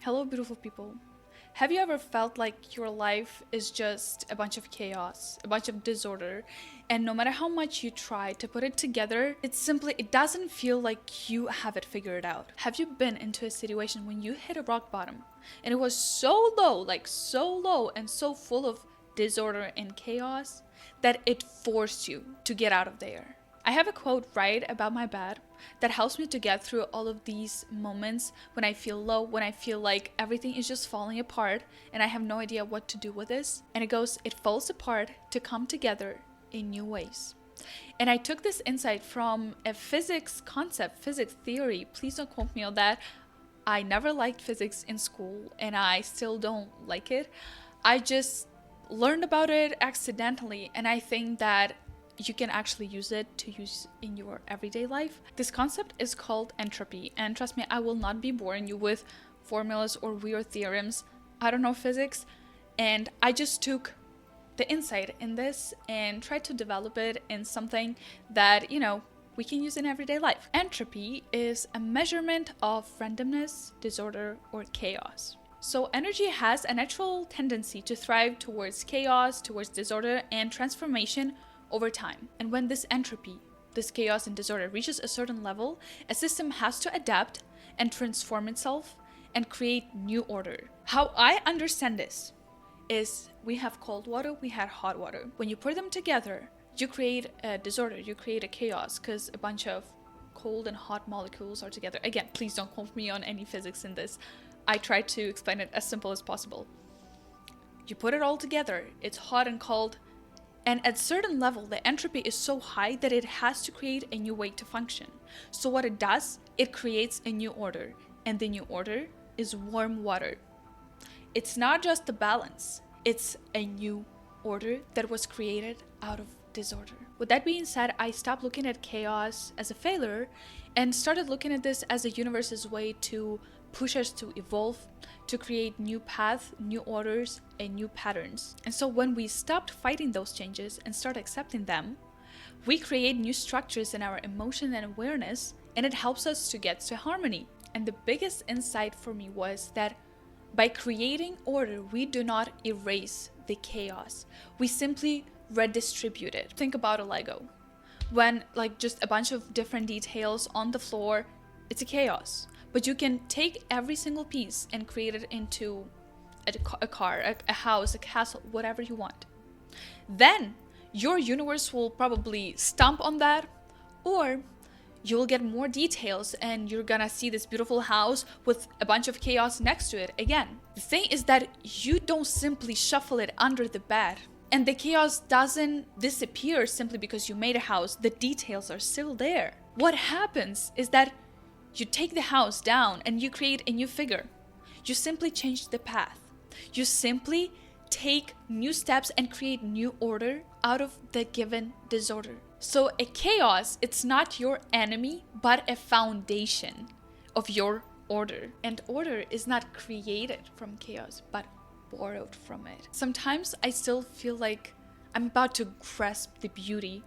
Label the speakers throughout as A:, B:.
A: Hello, beautiful people. Have you ever felt like your life is just a bunch of chaos, a bunch of disorder, and no matter how much you try to put it together, it doesn't feel like you have it figured out? Have you been into a situation when you hit a rock bottom and it was so low, like so low and so full of disorder and chaos that it forced you to get out of there? I have a quote right about my bed that helps me to get through all of these moments when I feel low, when I feel like everything is just falling apart and I have no idea what to do with this. And it goes, "It falls apart to come together in new ways." And I took this insight from a physics concept, physics theory. Please don't quote me on that. I never liked physics in school and I still don't like it. I just learned about it accidentally, and I think that you can actually use it to use in your everyday life. This concept is called entropy, and trust me, I will not be boring you with formulas or weird theorems. I don't know physics, and I just took the insight in this and tried to develop it in something that, we can use in everyday life. Entropy is a measurement of randomness, disorder, or chaos. So energy has a natural tendency to thrive towards chaos, towards disorder, and transformation over time. And when this entropy, this chaos and disorder reaches a certain level, a system has to adapt and transform itself and create new order. How I understand this is we have cold water, we have hot water. When you put them together, you create a disorder, you create a chaos because a bunch of cold and hot molecules are together. Again, please don't quote me on any physics in this. I try to explain it as simple as possible. You put it all together, it's hot and cold, and at a certain level, the entropy is so high that it has to create a new way to function. So what it does, it creates a new order. And the new order is warm water. It's not just the balance, it's a new order that was created out of disorder. With that being said, I stopped looking at chaos as a failure and started looking at this as the universe's way to push us to evolve, to create new paths, new orders, and new patterns. And so when we stopped fighting those changes and start accepting them, we create new structures in our emotion and awareness, and it helps us to get to harmony. And the biggest insight for me was that by creating order, we do not erase the chaos. We simply redistribute it. Think about a Lego. When just a bunch of different details on the floor, it's a chaos. But you can take every single piece and create it into a car, a house, a castle, whatever you want. Then your universe will probably stomp on that, or you'll get more details and you're gonna see this beautiful house with a bunch of chaos next to it again. The thing is that you don't simply shuffle it under the bed. And the chaos doesn't disappear simply because you made a house. The details are still there. What happens is that you take the house down and you create a new figure. You simply change the path. You simply take new steps and create new order out of the given disorder. So a chaos, it's not your enemy, but a foundation of your order. And order is not created from chaos, but borrowed from it. Sometimes I still feel like I'm about to grasp the beauty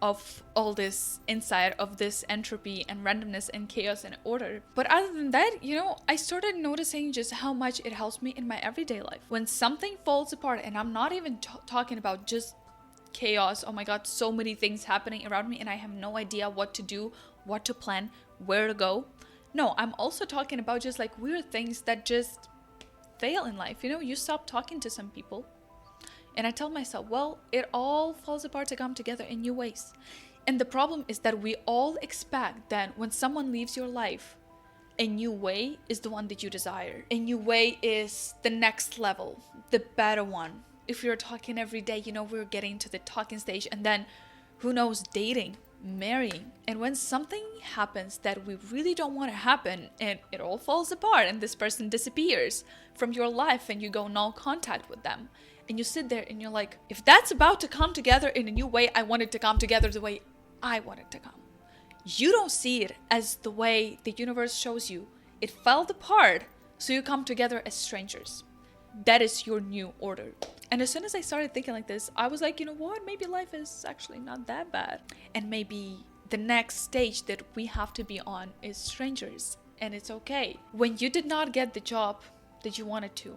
A: of all this inside of this entropy and randomness and chaos and order. But other than that, I started noticing just how much it helps me in my everyday life. When something falls apart, and I'm not even talking about just chaos, oh my god, so many things happening around me and I have no idea what to do, what to plan, where to go. No, I'm also talking about just weird things that just fail in life. You stop talking to some people. And I tell myself, well, it all falls apart to come together in new ways. And the problem is that we all expect that when someone leaves your life, a new way is the one that you desire. A new way is the next level, the better one. If you're talking every day, we're getting to the talking stage, and then who knows, dating, marrying. And when something happens that we really don't want to happen, and it all falls apart and this person disappears from your life and you go no contact with them, and you sit there and you're like, if that's about to come together in a new way, I want it to come together the way I want it to come. You don't see it as the way the universe shows you. It fell apart, so you come together as strangers. That is your new order. And as soon as I started thinking like this, I was like, you know what? Maybe life is actually not that bad. And maybe the next stage that we have to be on is strangers. And it's okay. When you did not get the job that you wanted to.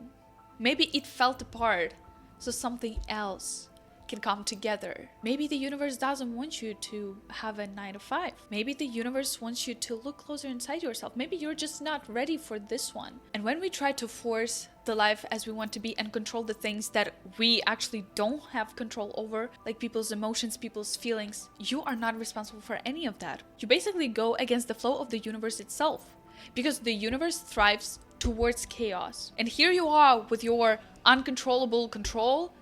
A: Maybe it fell apart so something else can come together. Maybe the universe doesn't want you to have a 9 to 5. Maybe the universe wants you to look closer inside yourself. Maybe you're just not ready for this one. And when we try to force the life as we want to be and control the things that we actually don't have control over, like people's emotions, people's feelings, you are not responsible for any of that. You basically go against the flow of the universe itself, because the universe thrives towards chaos. And here you are with your uncontrollable control,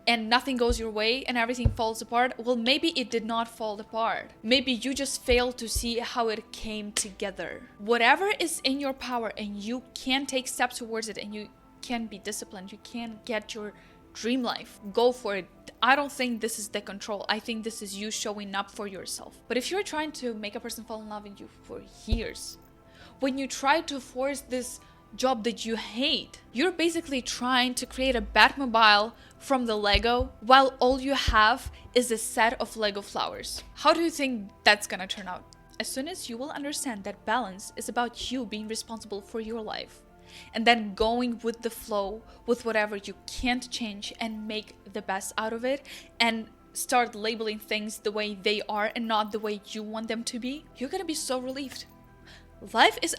A: and nothing goes your way and everything falls apart. Well, maybe it did not fall apart. Maybe you just failed to see how it came together. Whatever is in your power and you can take steps towards it, and you can be disciplined, you can get your dream life, go for it. I don't think this is the control. I think this is you showing up for yourself. But if you're trying to make a person fall in love with you for years, when you try to force this job that you hate, you're basically trying to create a Batmobile from the Lego while all you have is a set of Lego flowers. How do you think that's gonna turn out? As soon as you will understand that balance is about you being responsible for your life, and then going with the flow with whatever you can't change and make the best out of it, and start labeling things the way they are and not the way you want them to be, you're gonna be so relieved. Life is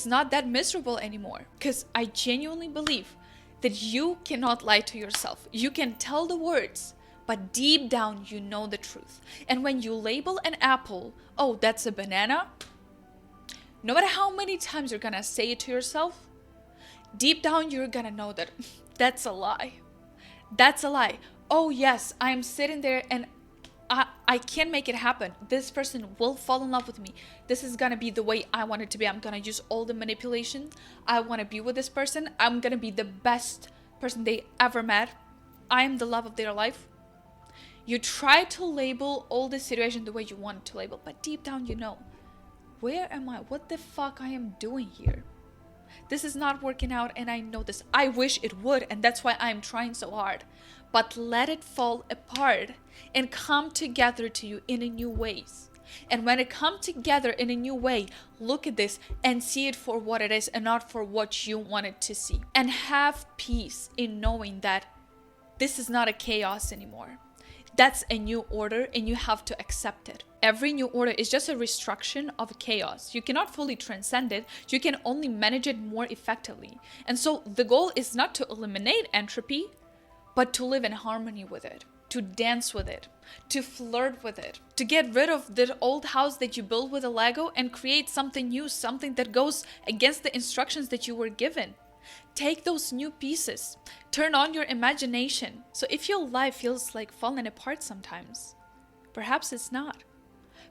A: not that miserable anymore, because I genuinely believe that you cannot lie to yourself. You can tell the words, but deep down you know the truth. And when you label an apple, oh, that's a banana, no matter how many times you're gonna say it to yourself, deep down you're gonna know that that's a lie. That's a lie. Oh yes, I'm sitting there and I can make it happen. This person will fall in love with me. This is gonna be the way I want it to be. I'm gonna use all the manipulation. I wanna be with this person. I'm gonna be the best person they ever met. I am the love of their life. You try to label all the situation the way you want to label, but deep down you know, where am I? What the fuck I am doing here? This is not working out, and I know this. I wish it would, and that's why I'm trying so hard. But let it fall apart and come together to you in a new ways. And when it comes together in a new way, look at this and see it for what it is and not for what you want it to see. And have peace in knowing that this is not a chaos anymore. That's a new order, and you have to accept it. Every new order is just a restriction of chaos. You cannot fully transcend it. You can only manage it more effectively. And so the goal is not to eliminate entropy, but to live in harmony with it, to dance with it, to flirt with it, to get rid of the old house that you built with a Lego and create something new, something that goes against the instructions that you were given. Take those new pieces, turn on your imagination. So if your life feels like falling apart sometimes, perhaps it's not.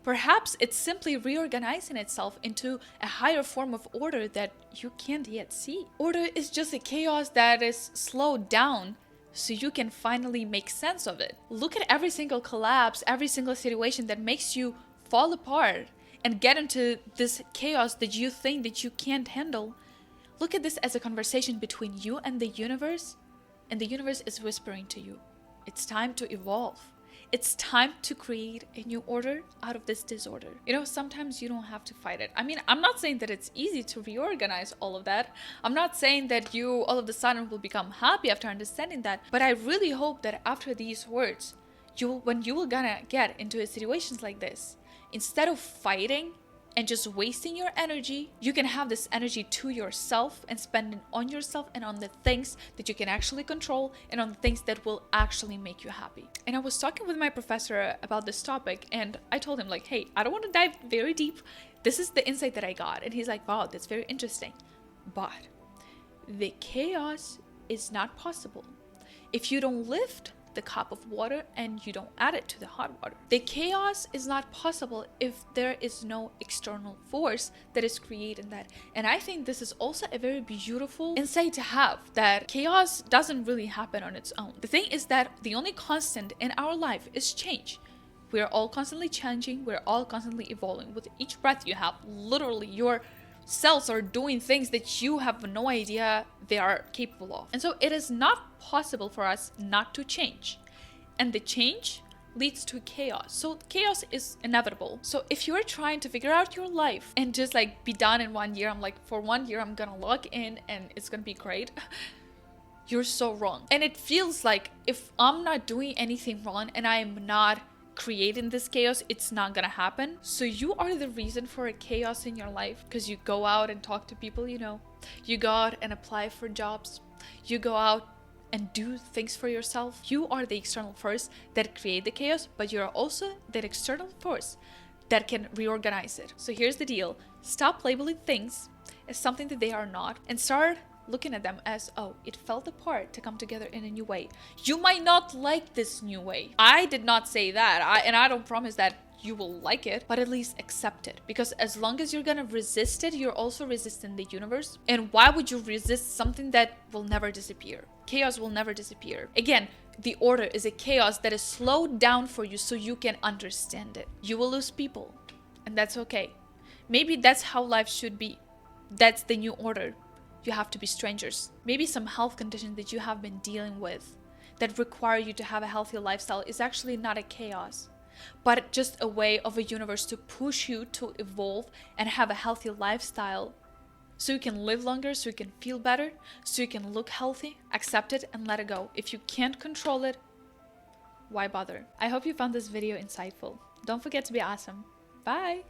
A: Perhaps it's simply reorganizing itself into a higher form of order that you can't yet see. Order is just a chaos that is slowed down so you can finally make sense of it. Look at every single collapse, every single situation that makes you fall apart and get into this chaos that you think that you can't handle. Look at this as a conversation between you and the universe is whispering to you, it's time to evolve. It's time to create a new order out of this disorder. You know, sometimes you don't have to fight it. I mean, I'm not saying that it's easy to reorganize all of that. I'm not saying that you all of a sudden will become happy after understanding that. But I really hope that after these words, when you will gonna get into situations like this, instead of fighting and just wasting your energy, you can have this energy to yourself and spend it on yourself and on the things that you can actually control and on the things that will actually make you happy. And I was talking with my professor about this topic, and I told him like, hey, I don't want to dive very deep. This is the insight that I got. And he's like, wow, that's very interesting. But the chaos is not possible if you don't lift the cup of water and you don't add it to the hot water. The chaos is not possible if there is no external force that is creating that. And I think this is also a very beautiful insight to have, that chaos doesn't really happen on its own. The thing is that the only constant in our life is change. We are all constantly changing. We're all constantly evolving. With each breath you have, literally your cells are doing things that you have no idea they are capable of. And so it is not possible for us not to change. And the change leads to chaos. So chaos is inevitable. So if you're trying to figure out your life and just like be done in 1 year, I'm like, for 1 year I'm gonna log in and it's gonna be great. You're so wrong. And it feels like if I'm not doing anything wrong and I am not creating this chaos, it's not gonna happen. So you are the reason for a chaos in your life because you go out and talk to people, you know, you go out and apply for jobs, you go out and do things for yourself. You are the external force that create the chaos, but you're also that external force that can reorganize it. So here's the deal. Stop labeling things as something that they are not and start looking at them as, oh, it fell apart to come together in a new way. You might not like this new way. I did not say that, and I don't promise that you will like it, but at least accept it. Because as long as you're gonna resist it, you're also resisting the universe. And why would you resist something that will never disappear? Chaos will never disappear. Again, the order is a chaos that is slowed down for you so you can understand it. You will lose people, and that's okay. Maybe that's how life should be. That's the new order. You have to be strangers. Maybe some health condition that you have been dealing with that require you to have a healthy lifestyle is actually not a chaos, but just a way of a universe to push you to evolve and have a healthy lifestyle so you can live longer, so you can feel better, so you can look healthy. Accept it and let it go. If you can't control it, why bother? I hope you found this video insightful. Don't forget to be awesome. Bye!